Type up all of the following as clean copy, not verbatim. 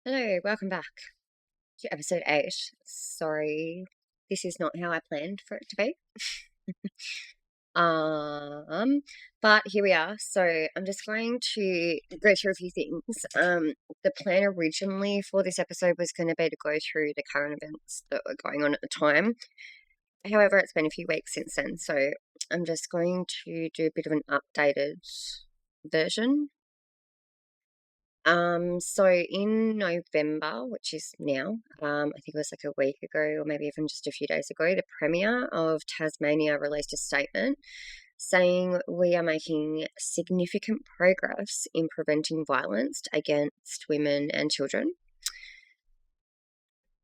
Hello, welcome back to episode 8. Sorry, this is not how I planned for it to be. Um, but here we are. So I'm just going to go through a few things. The plan originally for this episode was going to be to go through the current events that were going on at the time. However, it's been a few weeks since then, so I'm just going to do a bit of an updated version. So in November, which is now, I think it was like a week ago or maybe even just a few days ago, the Premier of Tasmania released a statement saying we are making significant progress in preventing violence against women and children.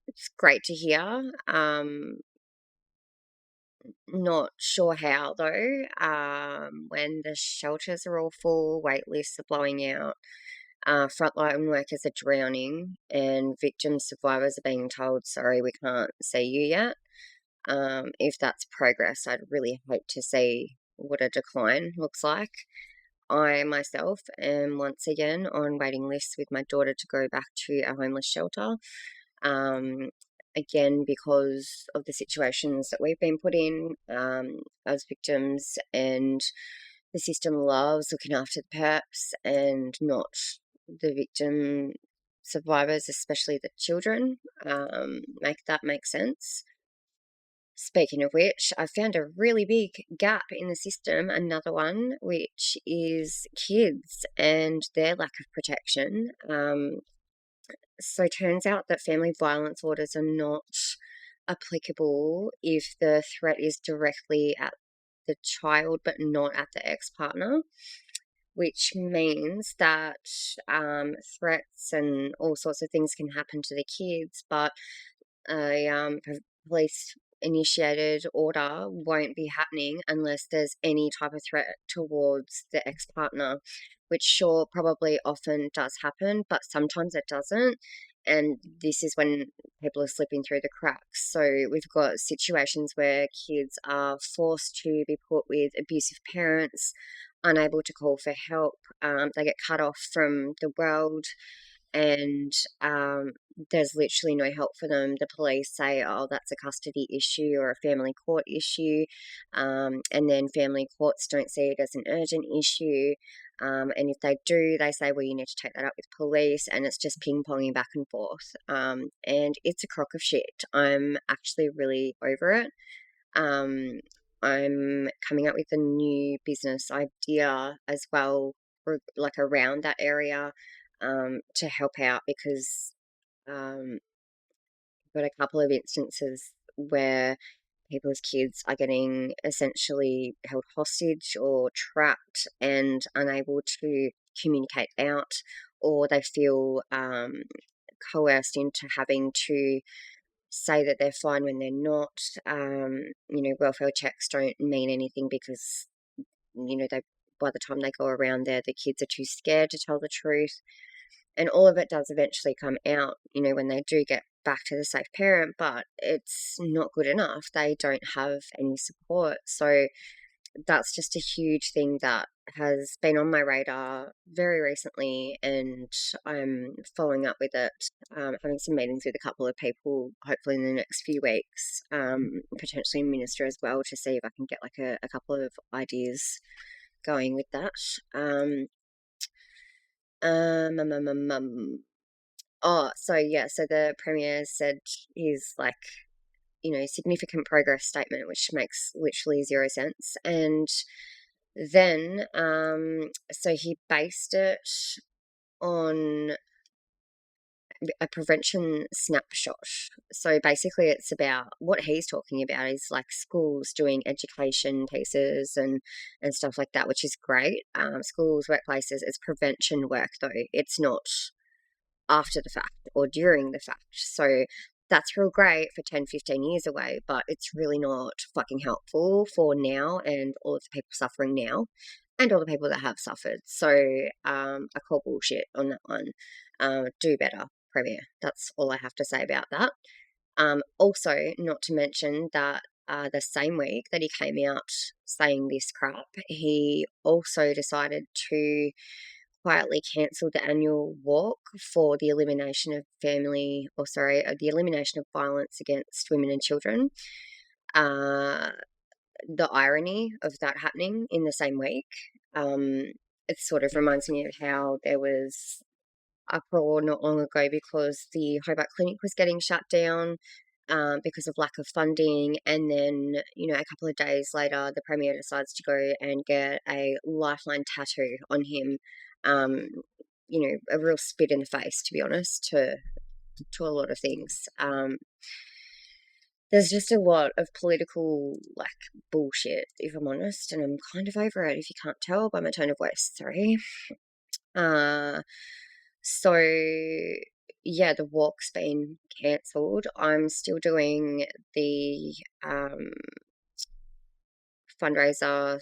It's great to hear. Not sure how though. When the shelters are all full, wait lists are blowing out. Frontline workers are drowning, and victim survivors are being told, sorry, we can't see you yet. If that's progress, I'd really hope to see what a decline looks like. I myself am once again on waiting lists with my daughter to go back to a homeless shelter. Again, because of the situations that we've been put in as victims, and the system loves looking after the perps and not the victim survivors, especially the children. Make that make sense. Speaking of which, I found a really big gap in the system, another one, which is kids and their lack of protection. So it turns out that family violence orders are not applicable if the threat is directly at the child but not at the ex-partner, which means that threats and all sorts of things can happen to the kids, but a police initiated order won't be happening unless there's any type of threat towards the ex-partner, which sure probably often does happen, but sometimes it doesn't. And this is when people are slipping through the cracks. So we've got situations where kids are forced to be put with abusive parents, unable to call for help. They get cut off from the world, and there's literally no help for them. The police say, oh, that's a custody issue or a family court issue, and then family courts don't see it as an urgent issue. And if they do, they say, well, you need to take that up with police, and it's just ping-ponging back and forth. And it's a crock of shit. I'm actually really over it. Um, I'm coming up with a new business idea as well, like around that area, to help out, because I've got a couple of instances where people's kids are getting essentially held hostage or trapped and unable to communicate out, or they feel coerced into having to say that they're fine when they're not. Welfare checks don't mean anything because, they by the time they go around there, the kids are too scared to tell the truth. And all of it does eventually come out, when they do get back to the safe parent, but it's not good enough. They don't have any support. So that's just a huge thing that has been on my radar very recently, and I'm following up with it, having some meetings with a couple of people, hopefully in the next few weeks, potentially a minister as well, to see if I can get like a couple of ideas going with that. Um, um, um, um, um, so yeah, so the Premier said he's like, significant progress statement, which makes literally zero sense. And then, so he based it on a prevention snapshot. So basically, it's about what he's talking about is like schools doing education pieces and stuff like that, which is great. Schools, workplaces, it's prevention work though. It's not after the fact or during the fact. So that's real great for 10, 15 years away, but it's really not fucking helpful for now and all of the people suffering now and all the people that have suffered. So I call bullshit on that one. Do better, Premier. That's all I have to say about that. Also, not to mention that the same week that he came out saying this crap, he also decided to quietly cancelled the annual walk for the elimination of the elimination of violence against women and children. Uh, the irony of that happening in the same week. Um, it sort of reminds me of how there was uproar not long ago because the Hobart Clinic was getting shut down because of lack of funding. And then, a couple of days later, the Premier decides to go and get a lifeline tattoo on him. Um, a real spit in the face, to be honest, to a lot of things. There's just a lot of political bullshit, if I'm honest, and I'm kind of over it if you can't tell by my tone of voice. Sorry. Uh, so yeah, the walk's been cancelled. I'm still doing the fundraiser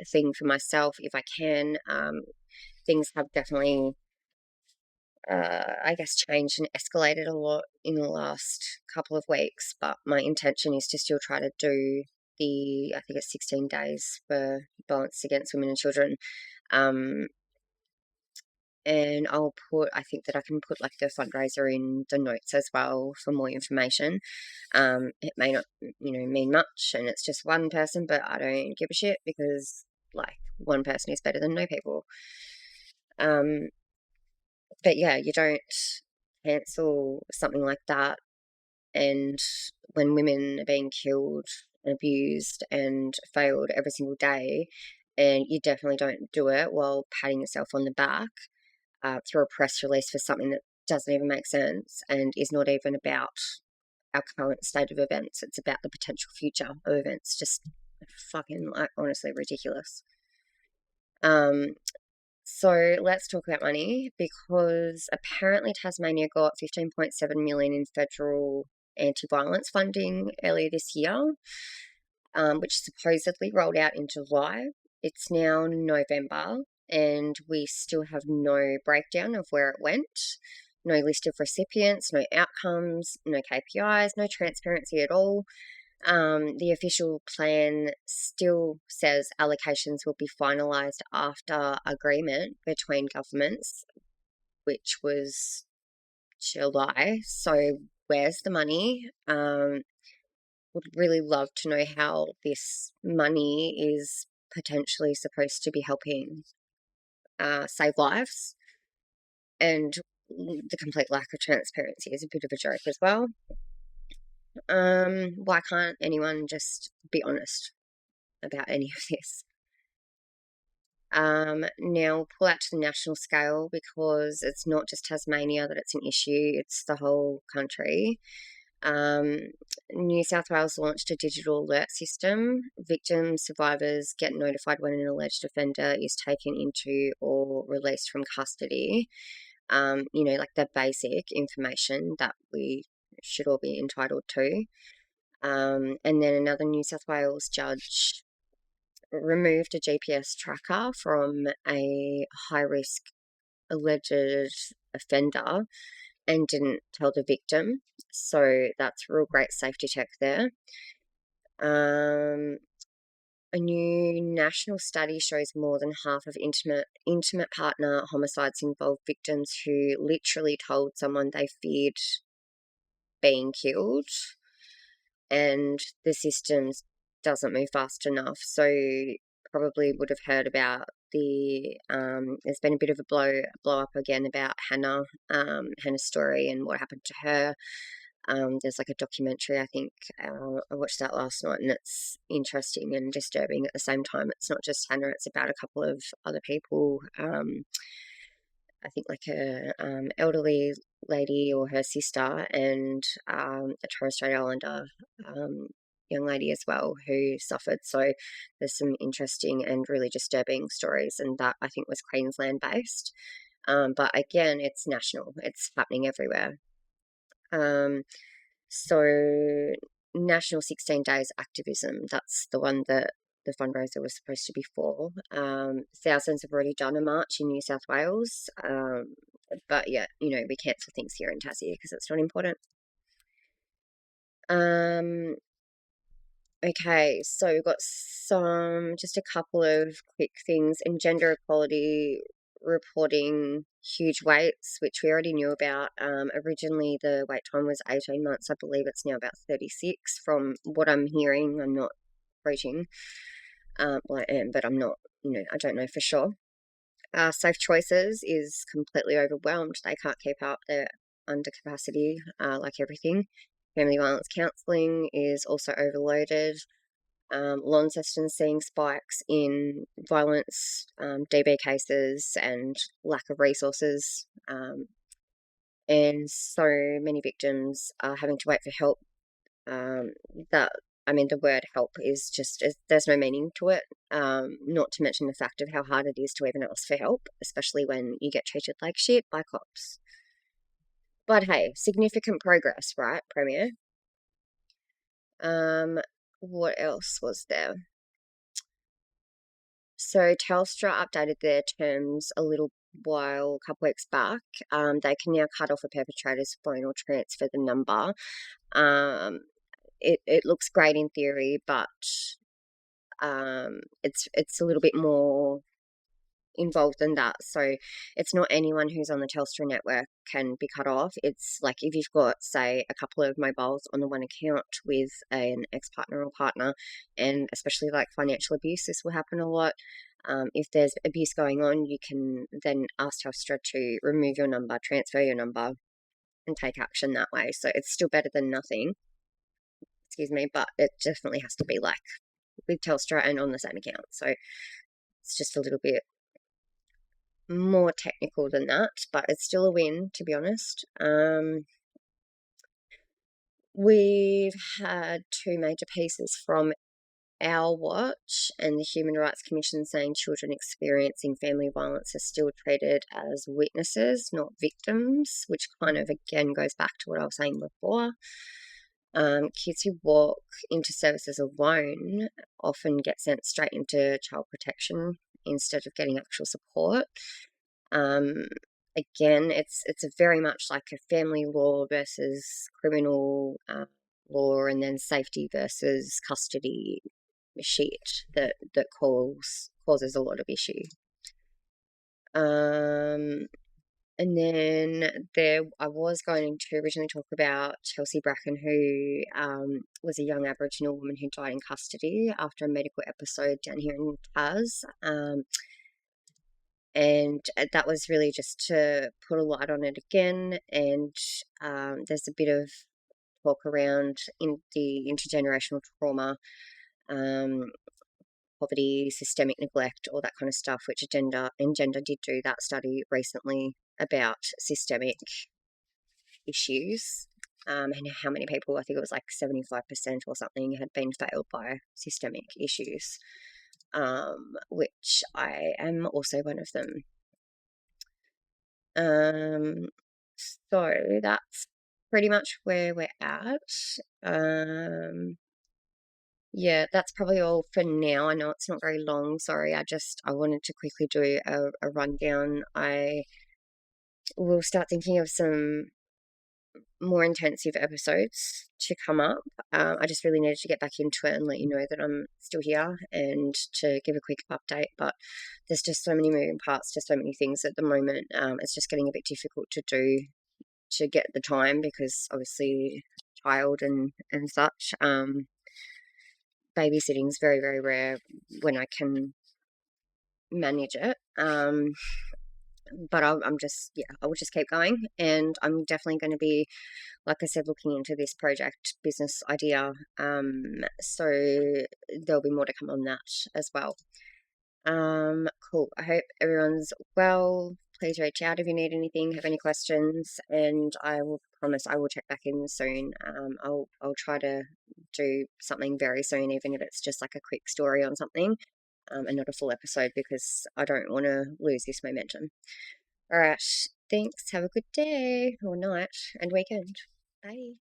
thing for myself if I can. Things have definitely, I guess, changed and escalated a lot in the last couple of weeks, but my intention is to still try to do I think it's 16 days for violence against women and children. And I think that I can put the fundraiser in the notes as well for more information. It may not, mean much, and it's just one person, but I don't give a shit because one person is better than no people. But yeah, you don't cancel something like that. And when women are being killed and abused and failed every single day, and you definitely don't do it while patting yourself on the back through a press release for something that doesn't even make sense and is not even about our current state of events. It's about the potential future of events. Just fucking, honestly ridiculous. So let's talk about money, because apparently Tasmania got 15.7 million in federal anti-violence funding earlier this year, which supposedly rolled out in July. It's now November, and we still have no breakdown of where it went, no list of recipients, no outcomes, no KPIs, no transparency at all. The official plan still says allocations will be finalised after agreement between governments, which was July. So where's the money? Would really love to know how this money is potentially supposed to be helping save lives. And the complete lack of transparency is a bit of a joke as well. Why can't anyone just be honest about any of this? Now pull out to the national scale, because it's not just Tasmania that it's an issue, it's the whole country. New South Wales launched a digital alert system. Victims, survivors get notified when an alleged offender is taken into or released from custody. The basic information that we should all be entitled to. And then another New South Wales judge removed a GPS tracker from a high-risk alleged offender and didn't tell the victim. So that's a real great safety check there. A new national study shows more than half of intimate partner homicides involve victims who literally told someone they feared being killed, and the systems doesn't move fast enough. So probably would have heard about there's been a bit of a blow up again about Hannah's story and what happened to her. There's a documentary, I think, I watched that last night, and it's interesting and disturbing at the same time. It's not just Hannah, it's about a couple of other people. I think a elderly lady or her sister, and a Torres Strait Islander young lady as well who suffered. So there's some interesting and really disturbing stories, and that I think was Queensland based. But again, it's national, it's happening everywhere. So National 16 Days Activism, that's the one that the fundraiser was supposed to be for. Thousands have already done a march in New South Wales. But yeah, we cancel things here in Tassie because it's not important. Okay, so we've got just a couple of quick things. In gender equality, reporting huge waits, which we already knew about. Originally, the wait time was 18 months. I believe it's now about 36 from what I'm hearing. I'm not quoting. Well, I am, but I'm not, I don't know for sure. Safe Choices is completely overwhelmed. They can't keep up. They're under capacity, like everything. Family Violence Counselling is also overloaded. Launceston's seeing spikes in violence, DB cases, and lack of resources. And so many victims are having to wait for help. That the word help is just, there's no meaning to it. Not to mention the fact of how hard it is to even ask for help, especially when you get treated like shit by cops. But hey, significant progress, right, Premier? What else was there? So Telstra updated their terms a couple weeks back. They can now cut off a perpetrator's phone or transfer the number. It looks great in theory, but it's a little bit more involved than that. So it's not anyone who's on the Telstra network can be cut off. It's like if you've got, say, a couple of mobiles on the one account with an ex-partner or partner, and especially like financial abuse, this will happen a lot. If there's abuse going on, you can then ask Telstra to remove your number, transfer your number, and take action that way. So it's still better than nothing, excuse me, but it definitely has to be like with Telstra and on the same account. So it's just a little bit more technical than that, but it's still a win, to be honest. We've had two major pieces from Our Watch and the Human Rights Commission saying children experiencing family violence are still treated as witnesses, not victims, which kind of again goes back to what I was saying before. Kids who walk into services alone often get sent straight into child protection instead of getting actual support. Again, it's very much like a family law versus criminal law, and then safety versus custody shit that causes a lot of issue. And then I was going to originally talk about Chelsea Bracken, who was a young Aboriginal woman who died in custody after a medical episode down here in Tas. And that was really just to put a light on it again. And there's a bit of talk around in the intergenerational trauma, poverty, systemic neglect, all that kind of stuff, which Agenda did do that study recently about systemic issues. And how many people, I think it was like 75% or something, had been failed by systemic issues, which I am also one of them. So that's pretty much where we're at. Yeah, that's probably all for now. I know it's not very long. Sorry, I wanted to quickly do a rundown. I will start thinking of some more intensive episodes to come up. I just really needed to get back into it and let you know that I'm still here and to give a quick update. But there's just so many moving parts, just so many things at the moment. It's just getting a bit difficult to do to get the time because obviously child and such. Babysitting is very, very rare when I can manage it. But I will just keep going, and I'm definitely going to be, like I said, looking into this project business idea. So there'll be more to come on that as well. Cool. I hope everyone's well. Please reach out if you need anything, have any questions, and I will promise I will check back in soon. I'll try to do something very soon, even if it's just like a quick story on something, and not a full episode because I don't want to lose this momentum. All right. Thanks. Have a good day or night and weekend. Bye.